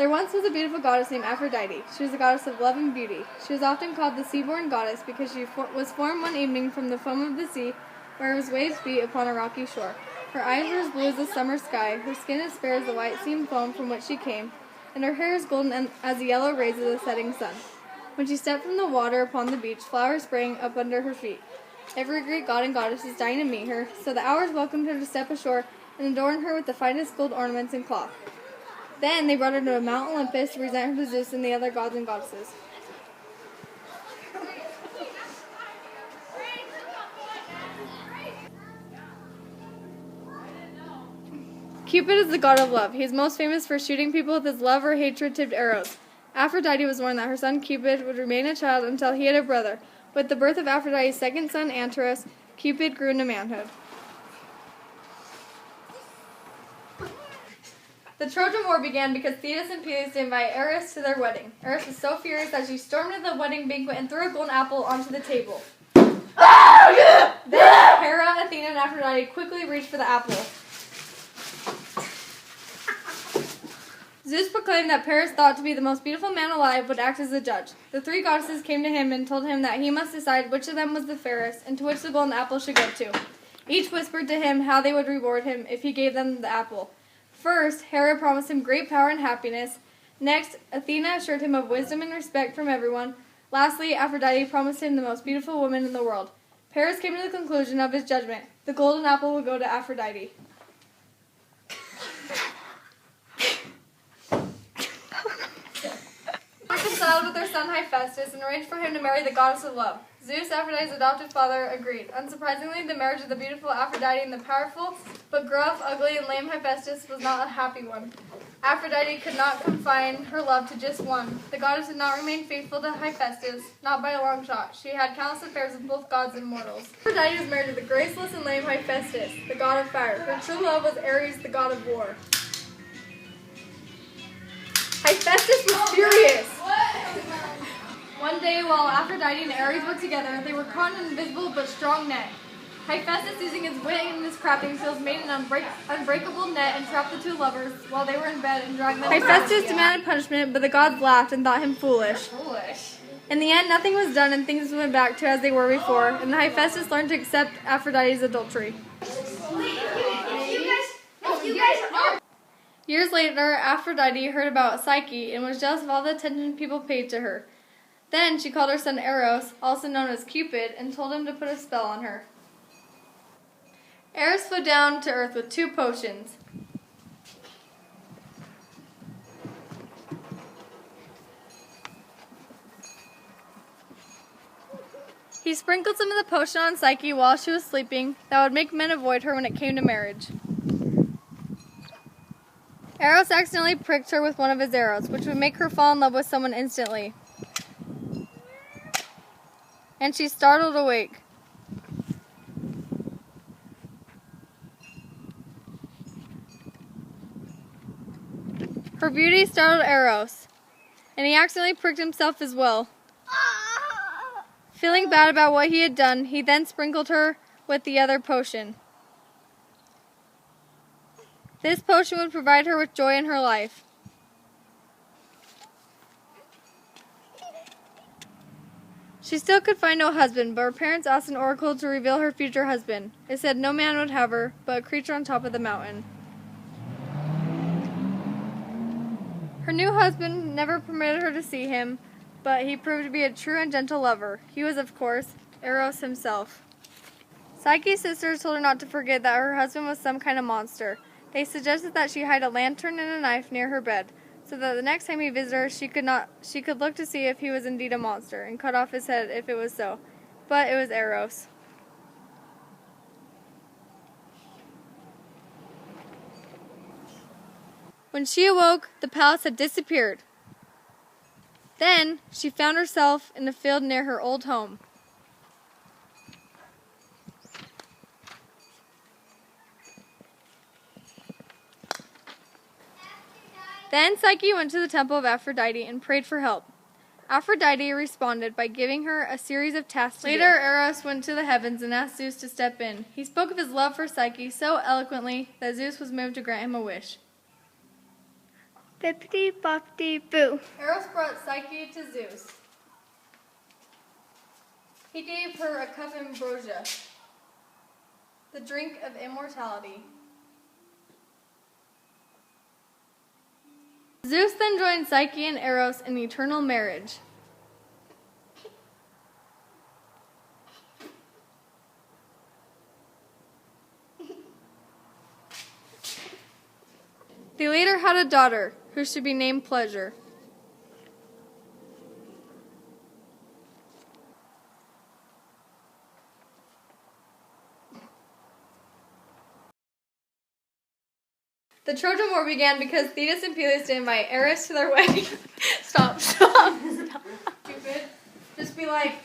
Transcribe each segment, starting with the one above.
There once was a beautiful goddess named Aphrodite. She was a goddess of love and beauty. She was often called the sea-born goddess because she was formed one evening from the foam of the sea, where his waves beat upon a rocky shore. Her eyes were as blue as the summer sky, her skin as fair as the white seamed foam from which she came, and her hair as golden as the yellow rays of the setting sun. When she stepped from the water upon the beach, flowers sprang up under her feet. Every great god and goddess was dying to meet her, so the hours welcomed her to step ashore and adorned her with the finest gold ornaments and cloth. Then they brought her to Mount Olympus to present her to Zeus and the other gods and goddesses. Cupid is the god of love. He is most famous for shooting people with his love or hatred-tipped arrows. Aphrodite was warned that her son Cupid would remain a child until he had a brother. With the birth of Aphrodite's second son, Antaeus, Cupid grew into manhood. The Trojan War began because Thetis and Peleus didn't invite Eris to their wedding. Eris was so furious that she stormed into the wedding banquet and threw a golden apple onto the table. Then Hera, Athena, and Aphrodite quickly reached for the apple. Zeus proclaimed that Paris, thought to be the most beautiful man alive, would act as a judge. The three goddesses came to him and told him that he must decide which of them was the fairest and to which the golden apple should go to. Each whispered to him how they would reward him if he gave them the apple. First, Hera promised him great power and happiness. Next, Athena assured him of wisdom and respect from everyone. Lastly, Aphrodite promised him the most beautiful woman in the world. Paris came to the conclusion of his judgment. The golden apple would go to Aphrodite. Reconciled with their son Hephaestus and arranged for him to marry the goddess of love. Zeus, Aphrodite's adopted father, agreed. Unsurprisingly, the marriage of the beautiful Aphrodite and the powerful, but gruff, ugly, and lame Hephaestus was not a happy one. Aphrodite could not confine her love to just one. The goddess did not remain faithful to Hephaestus, not by a long shot. She had countless affairs with both gods and mortals. Aphrodite was married to the graceless and lame Hephaestus, the god of fire. Her true love was Ares, the god of war. Hephaestus was furious. One day, while Aphrodite and Ares were together, they were caught in an invisible but strong net. Hephaestus, using his wit and his crafting skills, made an unbreakable net and trapped the two lovers while they were in bed and dragged them. Hephaestus demanded punishment, but the gods laughed and thought him foolish. In the end, nothing was done and things went back to as they were before, and Hephaestus learned to accept Aphrodite's adultery. Years later, Aphrodite heard about Psyche and was jealous of all the attention people paid to her. Then she called her son Eros, also known as Cupid, and told him to put a spell on her. Eros flew down to earth with 2 potions. He sprinkled some of the potion on Psyche while she was sleeping that would make men avoid her when it came to marriage. Eros accidentally pricked her with one of his arrows, which would make her fall in love with someone instantly. And she startled awake. Her beauty startled Eros, and he accidentally pricked himself as well. Feeling bad about what he had done, he then sprinkled her with the other potion. This potion would provide her with joy in her life. She still could find no husband, but her parents asked an oracle to reveal her future husband. It said no man would have her, but a creature on top of the mountain. Her new husband never permitted her to see him, but he proved to be a true and gentle lover. He was, of course, Eros himself. Psyche's sisters told her not to forget that her husband was some kind of monster. They suggested that she hide a lantern and a knife near her bed, so that the next time he visited her, she could look to see if he was indeed a monster, and cut off his head if it was so. But it was Eros. When she awoke, the palace had disappeared. Then she found herself in a field near her old home. Then Psyche went to the temple of Aphrodite and prayed for help. Aphrodite responded by giving her a series of tasks. Later, Eros went to the heavens and asked Zeus to step in. He spoke of his love for Psyche so eloquently that Zeus was moved to grant him a wish. Bippity-boppity-boo. Eros brought Psyche to Zeus. He gave her a cup of ambrosia, the drink of immortality. Zeus then joined Psyche and Eros in eternal marriage. They later had a daughter, who should be named Pleasure. The Trojan War began because Thetis and Peleus didn't invite Eris to their wedding. Stop. Stupid. Just be like,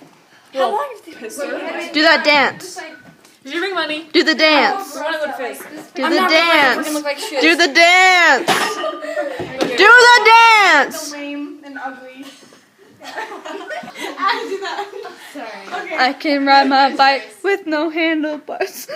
How long have you been Do that dance. Did you bring money? Do the dance. We want to look fake. Do the dance. Look like shit. Do the dance. Do the dance. lame and ugly. Sorry. Okay. I can ride my bike with no handlebars.